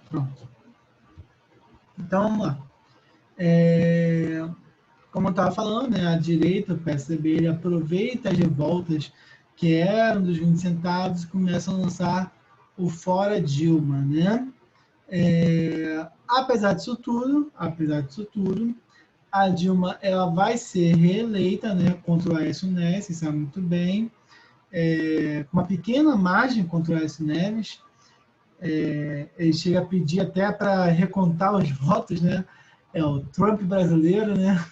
Pronto. Então, vamos lá. Como eu estava falando, né, a direita, o PSDB, ele aproveita as revoltas que eram dos 20 centavos e começa a lançar o Fora Dilma, né? Apesar disso tudo, a Dilma ela vai ser reeleita, né, contra o Aécio Neves, você sabe muito bem, com uma pequena margem contra o Aécio Neves. Ele chega a pedir até para recontar os votos, né? É o Trump brasileiro, né?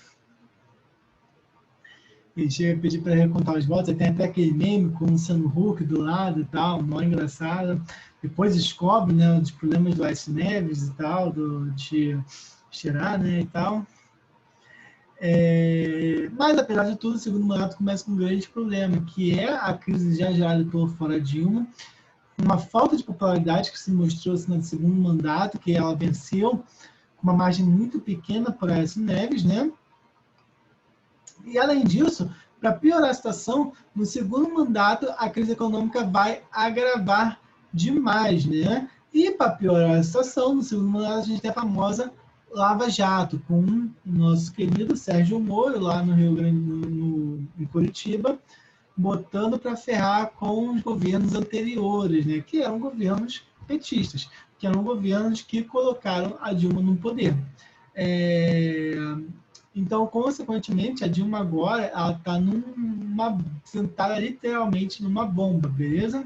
Ele chega a pedir para recontar os votos, aí tem até aquele meme com o Luciano Huck do lado e tal, mó engraçado. Depois descobre, né, os problemas do Aécio Neves e tal, de cheirar, né, e tal. Mas, apesar de tudo, o segundo mandato começa com um grande problema, que é a crise já gerada pelo Fora Dilma, uma falta de popularidade que se mostrou assim, no segundo mandato, que ela venceu com uma margem muito pequena para Aécio Neves, né? E, além disso, para piorar a situação, no segundo mandato, a crise econômica vai agravar demais, né? E, para piorar a situação, no segundo mandato, a gente tem a famosa Lava Jato, com o nosso querido Sérgio Moro, lá no Rio Grande, em Curitiba, botando para ferrar com os governos anteriores, né? Que eram governos petistas, que eram governos que colocaram a Dilma no poder. Então, consequentemente, a Dilma agora ela está sentada literalmente numa bomba, beleza?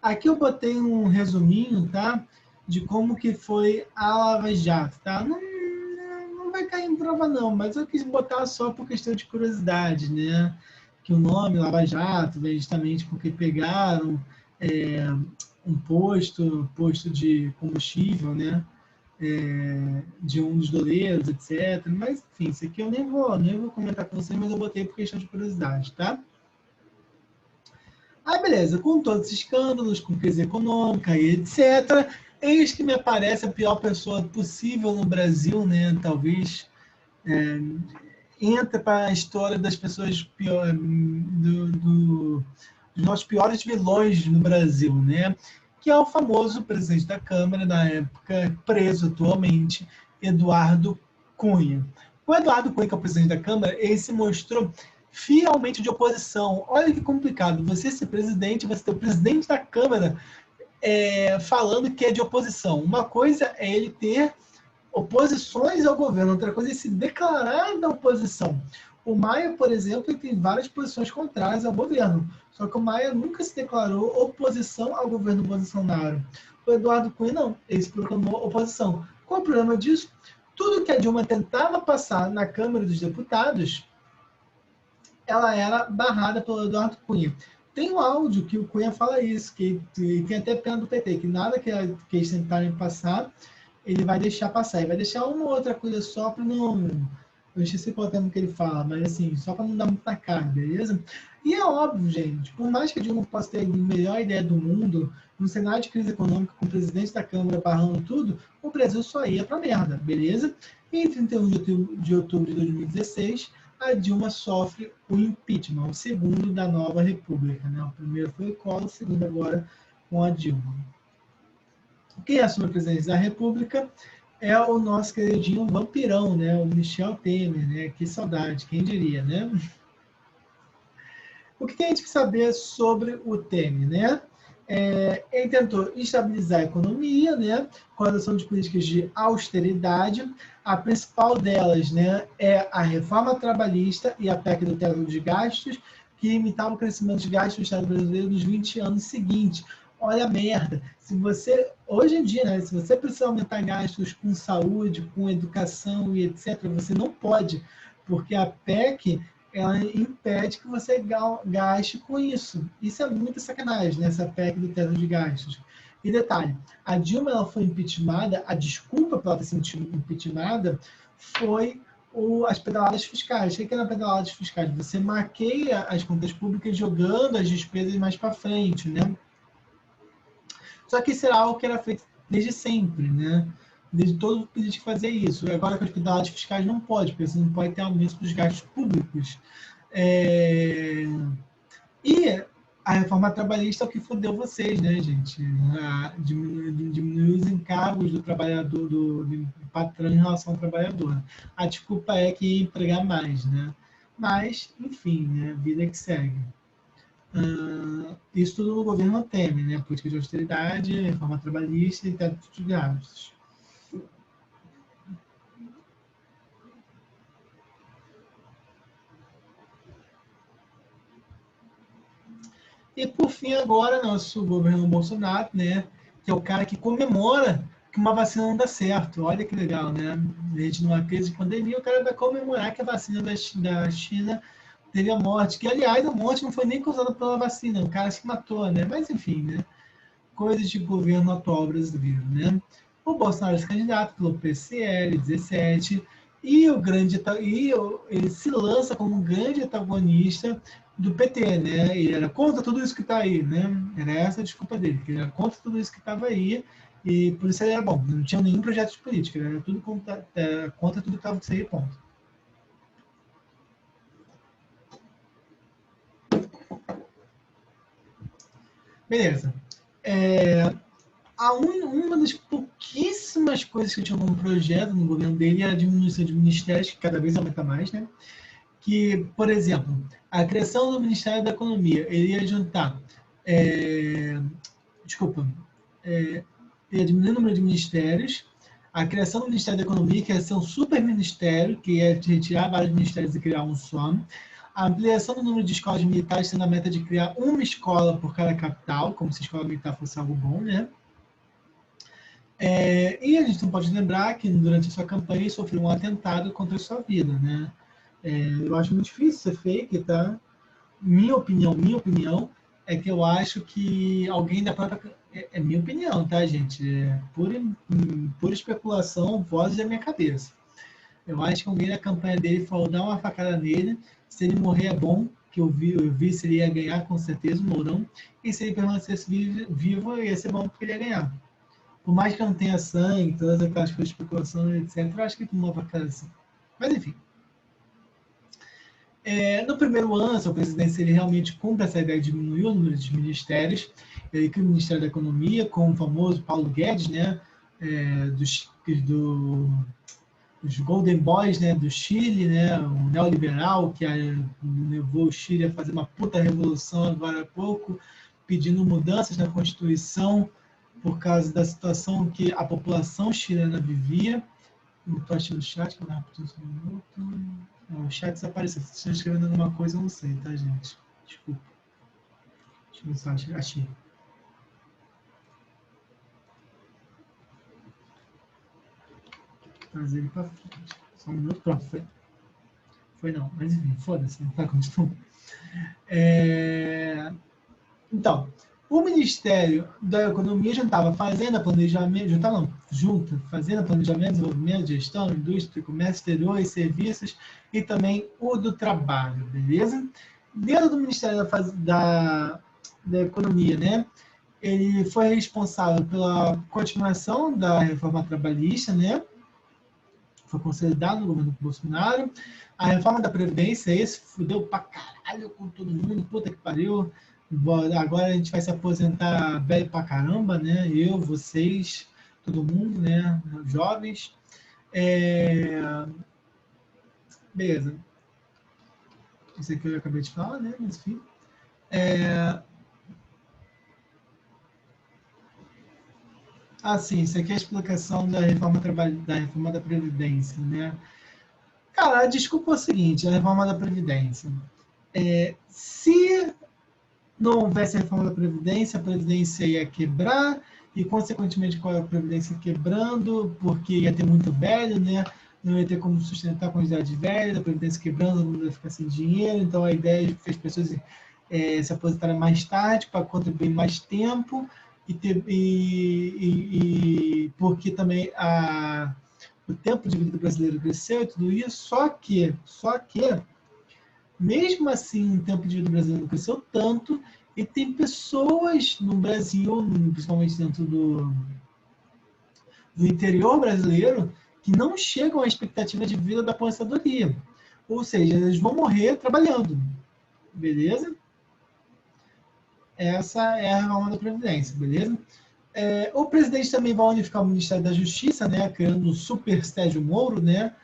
Aqui eu botei um resuminho, tá? De como que foi a Lava Jato, tá? Não vai cair em prova não, mas eu quis botar só por questão de curiosidade, né? Que o nome Lava Jato vem justamente porque pegaram um posto de combustível, né? De um dos doleiros, etc. Mas, enfim, isso aqui eu nem vou comentar com vocês, mas eu botei por questão de curiosidade, tá? Aí, beleza, com todos esses escândalos, com crise econômica e etc., eis que me aparece a pior pessoa possível no Brasil, né? Talvez entra para a história das pessoas dos nossos piores vilões no Brasil, né? Que é o famoso presidente da Câmara, na época, preso atualmente, Eduardo Cunha. O Eduardo Cunha, que é o presidente da Câmara, ele se mostrou fielmente de oposição. Olha que complicado, você ser presidente, você ter o presidente da Câmara falando que é de oposição. Uma coisa é ele ter oposições ao governo, outra coisa é se declarar da oposição. O Maia, por exemplo, ele tem várias posições contrárias ao governo, só que o Maia nunca se declarou oposição ao governo Bolsonaro. O Eduardo Cunha não, ele se proclamou oposição. Qual o problema disso? Tudo que a Dilma tentava passar na Câmara dos Deputados, ela era barrada pelo Eduardo Cunha. Tem um áudio que o Cunha fala isso, que tem até pena do PT, que nada que eles tentarem passar, ele vai deixar passar. Ele vai deixar uma ou outra coisa só para não... Eu esqueci qual é o termo que ele fala, mas assim, só para não dar muita cara, beleza? E é óbvio, gente, por mais que a Dilma possa ter a melhor ideia do mundo, no cenário de crise econômica, com o presidente da Câmara barrando tudo, o Brasil só ia para merda, beleza? E em 31 de outubro de 2016, a Dilma sofre o impeachment, o segundo da nova república, né? O primeiro foi o Collor, o segundo agora com a Dilma. Quem assume a presidência da República é o nosso queridinho vampirão, né? O Michel Temer, né? Que saudade, quem diria, né? O que tem a gente que saber sobre o Temer, né? Ele tentou estabilizar a economia, né? Com a adoção de políticas de austeridade. A principal delas, né, é a reforma trabalhista e a PEC do teto de gastos, que imitava o crescimento de gastos do Estado brasileiro nos 20 anos seguintes. Olha a merda. Se você, hoje em dia, né, se você precisa aumentar gastos com saúde, com educação e etc., você não pode, porque a PEC ela impede que você gaste com isso. Isso é muita sacanagem, né, essa PEC do teto de gastos. E detalhe, a Dilma ela foi impeachmentada, a desculpa para ela ter sido impeachmentada foi as pedaladas fiscais. O que é as pedaladas fiscais? Você maqueia as contas públicas jogando as despesas mais para frente, né? Só que isso era algo que era feito desde sempre, né? Desde todo político fazer isso. Agora com as pedaladas fiscais não pode, porque você não pode ter aumento dos gastos públicos. E a reforma trabalhista é o que fodeu vocês, né, gente? Diminuiu os encargos do trabalhador, do patrão em relação ao trabalhador. A desculpa é que ia empregar mais, né? Mas, enfim, né? Vida que segue. Isso tudo no governo Temer, né? Política de austeridade, reforma trabalhista e teto de gastos. E, por fim, agora, nosso governo Bolsonaro, né, que é o cara que comemora que uma vacina não dá certo. Olha que legal, né? A gente, numa crise de pandemia, o cara vai comemorar que a vacina da China teve a morte. Que, aliás, a morte não foi nem causada pela vacina, o cara se matou, né? Mas, enfim, né? Coisas de governo atual brasileiro, né? O Bolsonaro se candidata pelo PCL 17 e ele se lança como um grande antagonista do PT, né? Ele era contra tudo isso que está aí, né? Era essa a desculpa dele, que ele era contra tudo isso que estava aí e por isso ele era bom. Não tinha nenhum projeto de política, ele era tudo contra tudo que estava aí, ponto. Beleza. Uma das pouquíssimas coisas que tinha como projeto no governo dele era a diminuição de ministérios, que cada vez aumenta mais, né? Que, por exemplo, a criação do Ministério da Economia, ele ia juntar, ia diminuir o número de ministérios, a criação do Ministério da Economia, que ia ser um super ministério, que ia retirar vários ministérios e criar um só, a ampliação do número de escolas militares, tendo a meta de criar uma escola por cada capital, como se a escola militar fosse algo bom, né? E a gente não pode lembrar que durante a sua campanha ele sofreu um atentado contra a sua vida, né? Eu acho muito difícil ser fake, tá? Minha opinião é que eu acho que alguém da própria... É minha opinião, tá, gente? Pura especulação, vozes da minha cabeça. Eu acho que alguém da campanha dele falou, dá uma facada nele, se ele morrer é bom, que eu vi se ele ia ganhar com certeza, o Mourão, e se ele permanecesse vivo, ia ser bom porque ele ia ganhar. Por mais que não tenha sangue, todas aquelas coisas de especulação, etc., eu acho que tomou uma facada assim. Mas enfim. No primeiro ano da sua presidência, ele realmente cumpre essa ideia de diminuir o número de ministérios. Ele cria o Ministério da Economia, com o famoso Paulo Guedes, né, dos Golden Boys, né, do Chile, né, um neoliberal que levou o Chile a fazer uma puta revolução agora há pouco, pedindo mudanças na Constituição por causa da situação que a população chilena vivia. Não estou achando o chat, que eu vou um minuto. O chat desapareceu. Se você está escrevendo alguma coisa, eu não sei, tá, gente? Desculpa. Deixa eu ver se eu achei. Trazer ele para frente. Só um minuto, pronto. Foi não, mas enfim, foda-se, não tá continuando. Então, o Ministério da Economia juntava Fazenda, Planejamento, Fazenda, Planejamento, Desenvolvimento, Gestão, Indústria, Comércio Exterior e Serviços, e também o do Trabalho, beleza? Dentro do Ministério da Economia, né, ele foi responsável pela continuação da reforma trabalhista, né, foi consolidado no governo Bolsonaro. A reforma da Previdência, esse fudeu pra caralho com todo mundo, puta que pariu. Agora a gente vai se aposentar velho pra caramba, né? Eu, vocês, todo mundo, né? Jovens. Beleza. Isso aqui eu acabei de falar, né? Mas, enfim. Sim, isso aqui é a explicação da reforma da Previdência, né? Cara, a desculpa é o seguinte, a reforma da Previdência. Se não houvesse a reforma da Previdência, a Previdência ia quebrar, e, consequentemente, com a Previdência quebrando, porque ia ter muito velho, né? Não ia ter como sustentar a quantidade de velho, a Previdência quebrando, não ia ficar sem dinheiro, então a ideia fez as pessoas se aposentarem mais tarde, para contribuir mais tempo, porque também o tempo de vida do brasileiro cresceu e tudo isso, só que mesmo assim, o tempo de vida do brasileiro não cresceu tanto, e tem pessoas no Brasil, principalmente dentro do interior brasileiro, que não chegam à expectativa de vida da aposentadoria. Ou seja, eles vão morrer trabalhando. Beleza? essa é a reforma da Previdência, beleza? O presidente também vai unificar o Ministério da Justiça, né, criando o Super Sérgio Moro, né,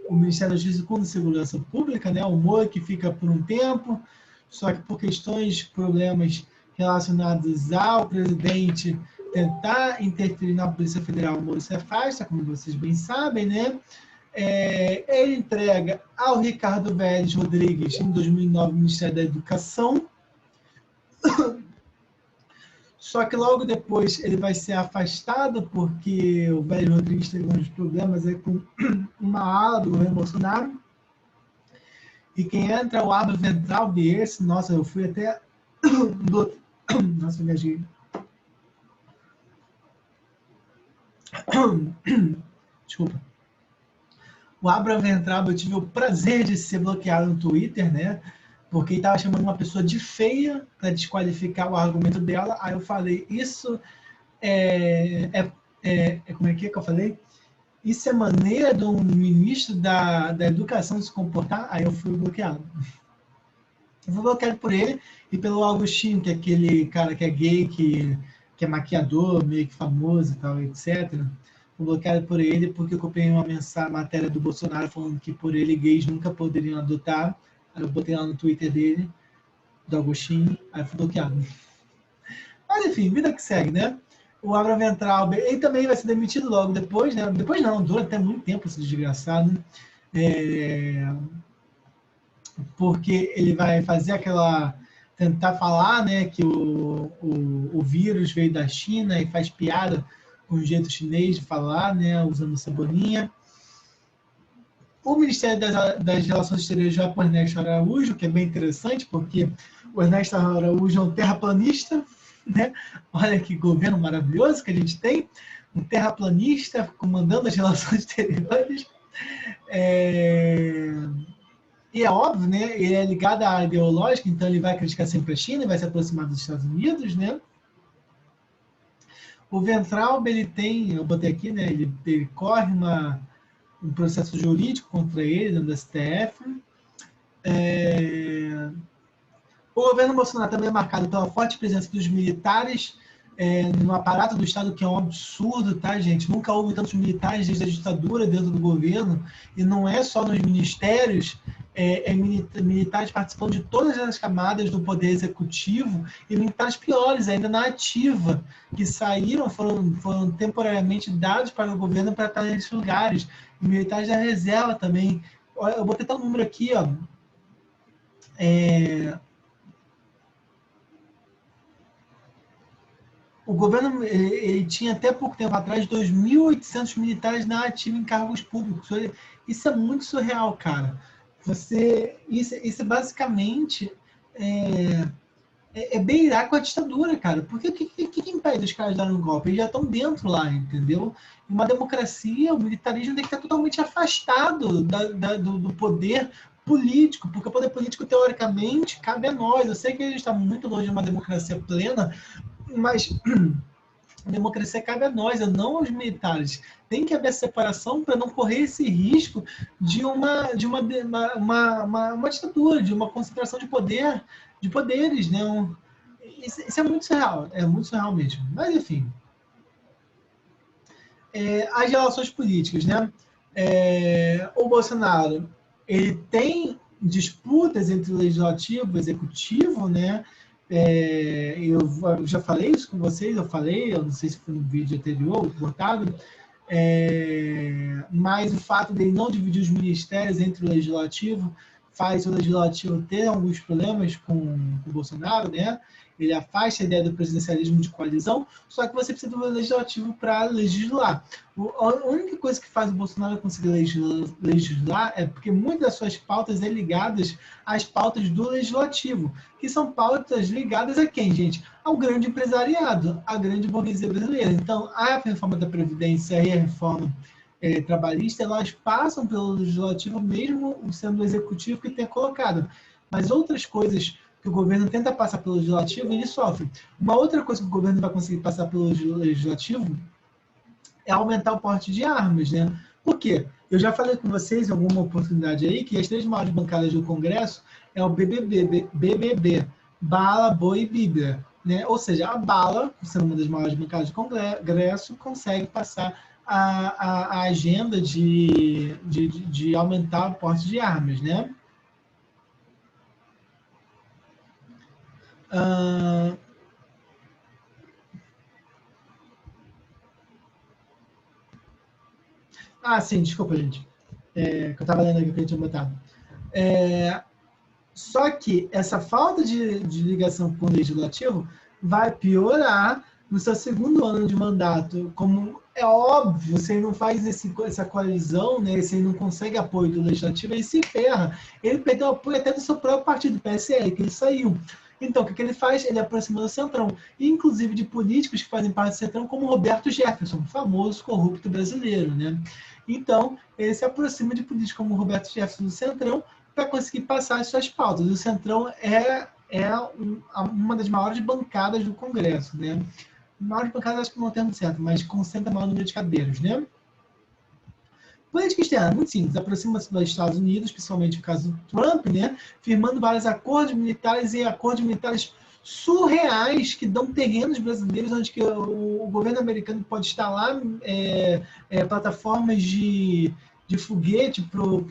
o Ministério da Justiça com Segurança Pública, né, o Moro que fica por um tempo, só que por questões, problemas relacionados ao presidente tentar interferir na Polícia Federal, o Moro se afasta, como vocês bem sabem, né? Ele entrega ao Ricardo Vélez Rodrigues, em 2009, o Ministério da Educação. Só que logo depois ele vai ser afastado, porque o Vélez Rodrigues teve uns problemas aí com uma ala do governo Bolsonaro. E quem entra é o Abra Weintraub, esse, nossa, eu fui até... Nossa, viajei. Desculpa. O Abra Weintraub, eu tive o prazer de ser bloqueado no Twitter, né? Porque ele estava chamando uma pessoa de feia para desqualificar o argumento dela. Aí eu falei, isso como é que eu falei? Isso é maneira de um ministro da educação se comportar? Aí eu fui bloqueado. Eu fui bloqueado por ele e pelo Agostinho, que é aquele cara que é gay, que é maquiador, meio que famoso e tal, etc. Fui bloqueado por ele porque eu copiei uma matéria do Bolsonaro falando que por ele gays nunca poderiam adotar. Aí eu botei lá no Twitter dele, do Agostinho, aí fui bloqueado. Mas enfim, vida que segue, né? O Abra Weintraub, ele também vai ser demitido logo depois, né? Depois não, dura até muito tempo esse desgraçado, porque ele vai fazer tentar falar, né, que o vírus veio da China e faz piada com o jeito chinês de falar, né, usando cebolinha. O Ministério das Relações Exteriores vai para o Ernesto Araújo, que é bem interessante, porque o Ernesto Araújo é um terraplanista, né? Olha que governo maravilhoso que a gente tem, um terraplanista comandando as relações exteriores. E é óbvio, né? Ele é ligado à área ideológica, então ele vai criticar sempre a China e vai se aproximar dos Estados Unidos, né? O Weintraub, ele tem, eu botei aqui, né? Ele corre um processo jurídico contra ele dentro do STF. O governo Bolsonaro também é marcado pela forte presença dos militares no aparato do Estado, que é um absurdo, tá, gente? Nunca houve tantos militares desde a ditadura dentro do governo, e não é só nos ministérios, militares participando de todas as camadas do poder executivo, e militares piores, ainda na ativa, que saíram, foram temporariamente dados para o governo para estar nesses lugares. E militares da reserva também. Eu vou tentar um número aqui, ó. O governo ele tinha até pouco tempo atrás 2.800 militares na ativa em cargos públicos. Isso é muito surreal, cara. Isso basicamente beirar com a ditadura, cara. Porque o que impede os caras de darem um golpe? Eles já estão dentro lá, entendeu? Em uma democracia, o militarismo tem que estar totalmente afastado do poder político, porque o poder político, teoricamente, cabe a nós. Eu sei que a gente está muito longe de uma democracia plena, mas a democracia cabe a nós, não aos militares. Tem que haver separação para não correr esse risco de uma ditadura, de uma concentração de poderes, né? Isso é muito surreal mesmo. Mas, enfim. As relações políticas, né? O Bolsonaro, ele tem disputas entre o legislativo e o executivo, né? Eu já falei isso com vocês, eu não sei se foi no vídeo anterior, cortado, mas o fato dele não dividir os ministérios entre o legislativo faz o legislativo ter alguns problemas com o Bolsonaro, né? Ele afasta a ideia do presidencialismo de coalizão, só que você precisa do legislativo para legislar. A única coisa que faz o Bolsonaro conseguir legislar é porque muitas das suas pautas são ligadas às pautas do legislativo, que são pautas ligadas a quem, gente? Ao grande empresariado, à grande burguesia brasileira. Então, a reforma da Previdência e a reforma trabalhista, elas passam pelo legislativo, mesmo sendo o executivo que tenha colocado. Mas outras coisas que o governo tenta passar pelo legislativo, ele sofre. Uma outra coisa que o governo vai conseguir passar pelo legislativo é aumentar o porte de armas, né? Por quê? Eu já falei com vocês em alguma oportunidade aí que as três maiores bancadas do Congresso é o BBB, bala, boi e bíblia, né? Ou seja, a bala, sendo uma das maiores bancadas do Congresso, consegue passar a agenda de aumentar o porte de armas, né? Sim, desculpa, gente. Que eu estava lendo aqui que eu tinha botado. Só que essa falta de ligação com o legislativo vai piorar no seu segundo ano de mandato. Como é óbvio, se ele não faz essa coalizão, né, se ele não consegue apoio do legislativo, ele se ferra. Ele perdeu apoio até do seu próprio partido, PSL, que ele saiu. Então, o que ele faz? Ele aproxima do Centrão, inclusive de políticos que fazem parte do Centrão, como Roberto Jefferson, famoso corrupto brasileiro, né? Então, ele se aproxima de políticos como Roberto Jefferson do Centrão para conseguir passar as suas pautas. O Centrão é uma das maiores bancadas do Congresso, né? Maiores bancadas acho que não é o termo certo, mas concentra maior número de cadeiras, né? Política externa, muito simples, aproxima-se dos Estados Unidos, principalmente no caso do Trump, né? Firmando vários acordos militares e acordos militares surreais que dão terrenos brasileiros onde que o governo americano pode instalar plataformas de foguete para o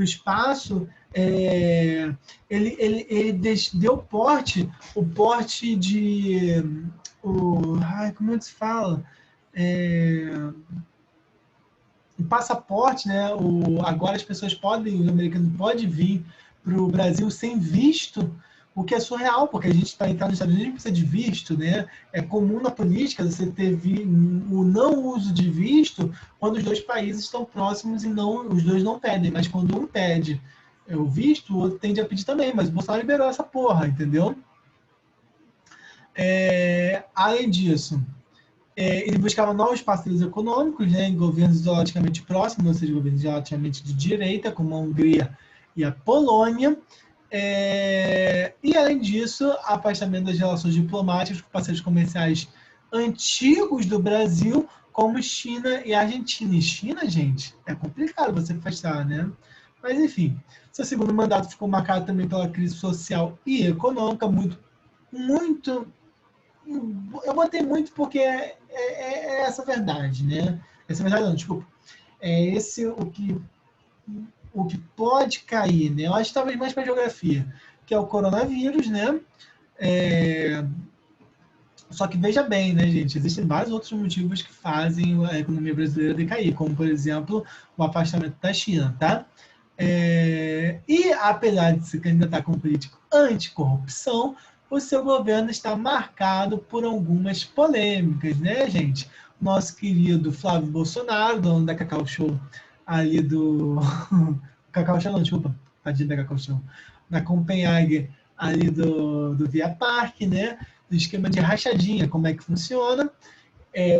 espaço. Ele deu o porte de como é que se fala? O passaporte, né? Agora as pessoas podem, o americano pode vir para o Brasil sem visto, o que é surreal, porque a gente, para entrar nos Estados Unidos, precisa de visto, né? É comum na política você ter o não uso de visto quando os dois países estão próximos e os dois não pedem, mas quando um pede o visto, o outro tende a pedir também, mas o Bolsonaro liberou essa porra, entendeu? Além disso, ele buscava novos parceiros econômicos, né, em governos ideologicamente próximos, ou seja, governos ideologicamente de direita, como a Hungria e a Polônia. E, além disso, afastamento das relações diplomáticas com parceiros comerciais antigos do Brasil, como China e Argentina. E China, gente, é complicado você afastar, né? Mas, enfim, seu segundo mandato ficou marcado também pela crise social e econômica, muito. Eu botei muito porque é essa verdade, né? Essa verdade não, desculpa. É esse o que pode cair, né? Eu acho que talvez mais para a geografia, que é o coronavírus, né? Só que veja bem, né, gente? Existem vários outros motivos que fazem a economia brasileira decair, como, por exemplo, o afastamento da China, tá? E, apesar de se candidatar como político anticorrupção, o seu governo está marcado por algumas polêmicas, né, gente? Nosso querido Flávio Bolsonaro, dono da Cacau Show, ali do... Cacau Show não, desculpa, tadinho da Cacau Show. Da Copenhague, ali do Via Parque, né? Do esquema de rachadinha, como é que funciona.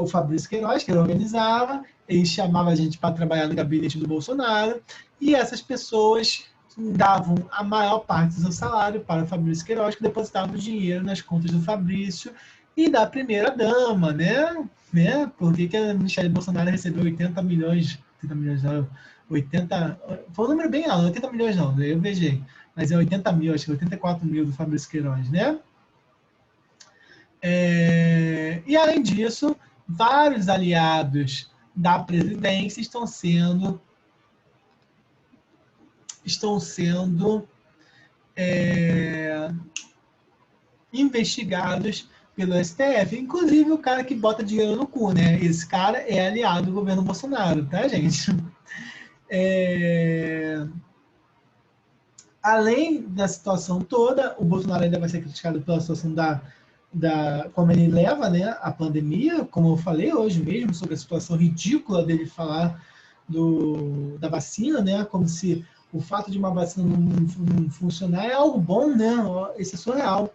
O Fabrício Queiroz, que ele organizava, ele chamava a gente para trabalhar no gabinete do Bolsonaro, e essas pessoas davam a maior parte do seu salário para o Fabrício Queiroz, que depositava o dinheiro nas contas do Fabrício e da primeira-dama, né? Por que a Michelle Bolsonaro recebeu 80 milhões, 80 milhões não, 80, foi um número bem alto, 80 milhões não, eu vejei, mas é 80 mil, acho que 84 mil do Fabrício Queiroz, né? E, além disso, vários aliados da presidência estão sendo investigados pelo STF, inclusive o cara que bota dinheiro no cu, né? Esse cara é aliado do governo Bolsonaro, tá, gente? Além da situação toda, o Bolsonaro ainda vai ser criticado pela situação como ele leva, né, a pandemia, como eu falei hoje mesmo, sobre a situação ridícula dele falar da vacina, né, como se o fato de uma vacina não funcionar é algo bom, né, isso é surreal.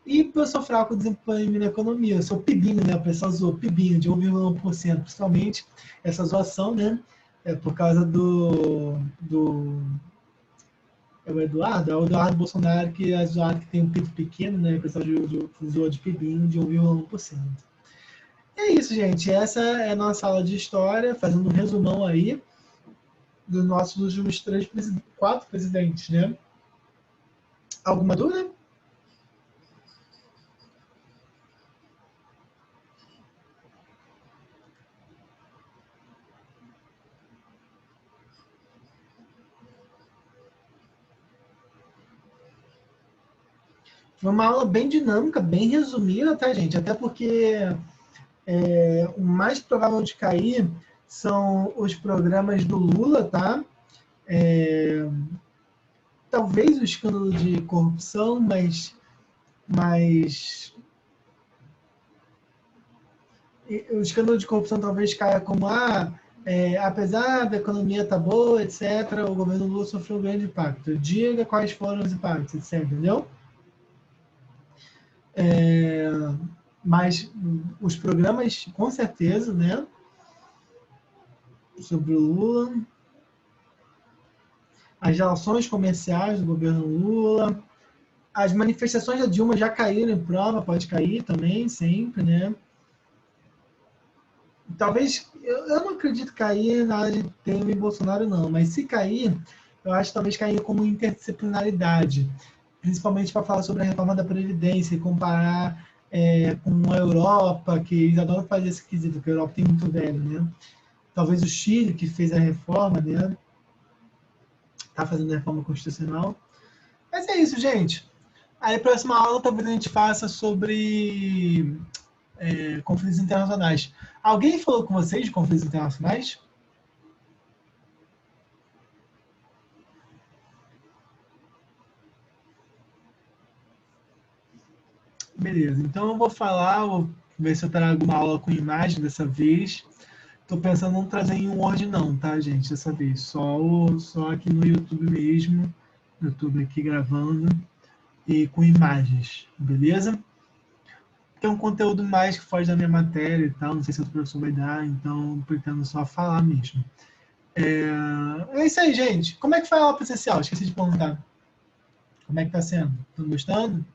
E pelo seu fraco desempenho na economia, seu PIBinho, né, o pessoal zoou PIBinho de 1,1%, principalmente essa zoação, né, por causa é o Eduardo Bolsonaro, que é zoado que tem um PIB pequeno, né? O pessoal zoou de PIBinho de 1,1%. É isso, gente. Essa é a nossa aula de história, fazendo um resumão aí dos nossos últimos 4 presidentes, né? Alguma dúvida? Foi uma aula bem dinâmica, bem resumida, tá, gente? Até porque o mais provável de cair são os programas do Lula, tá? Talvez o escândalo de corrupção, mas o escândalo de corrupção talvez caia como apesar da economia estar boa, etc., o governo Lula sofreu um grande impacto. Diga quais foram os impactos, etc., entendeu? Mas os programas, com certeza, né, sobre o Lula, as relações comerciais do governo Lula, as manifestações da Dilma já caíram em prova, pode cair também, sempre, né? Talvez, eu não acredito cair na área de Temer e Bolsonaro, não, mas se cair, eu acho que talvez cair como interdisciplinaridade, principalmente para falar sobre a reforma da Previdência e comparar com a Europa, que eles adoram fazer esse quesito, porque a Europa tem muito velho, né? Talvez o Chile, que fez a reforma, né? Está fazendo a reforma constitucional. Mas é isso, gente. Aí, a próxima aula, talvez a gente faça sobre conflitos internacionais. Alguém falou com vocês de conflitos internacionais? Beleza, então eu vou falar, vou ver se eu trago uma aula com imagem dessa vez. Estou pensando em não trazer em um Word não, tá, gente, dessa vez. Só aqui no YouTube mesmo, YouTube aqui gravando, e com imagens, beleza? Tem um conteúdo mais que foge da minha matéria e tal, não sei se o professor vai dar, então pretendo só falar mesmo. É isso aí, gente. Como é que foi a aula presencial? Esqueci de perguntar. Como é que tá sendo? Estão gostando?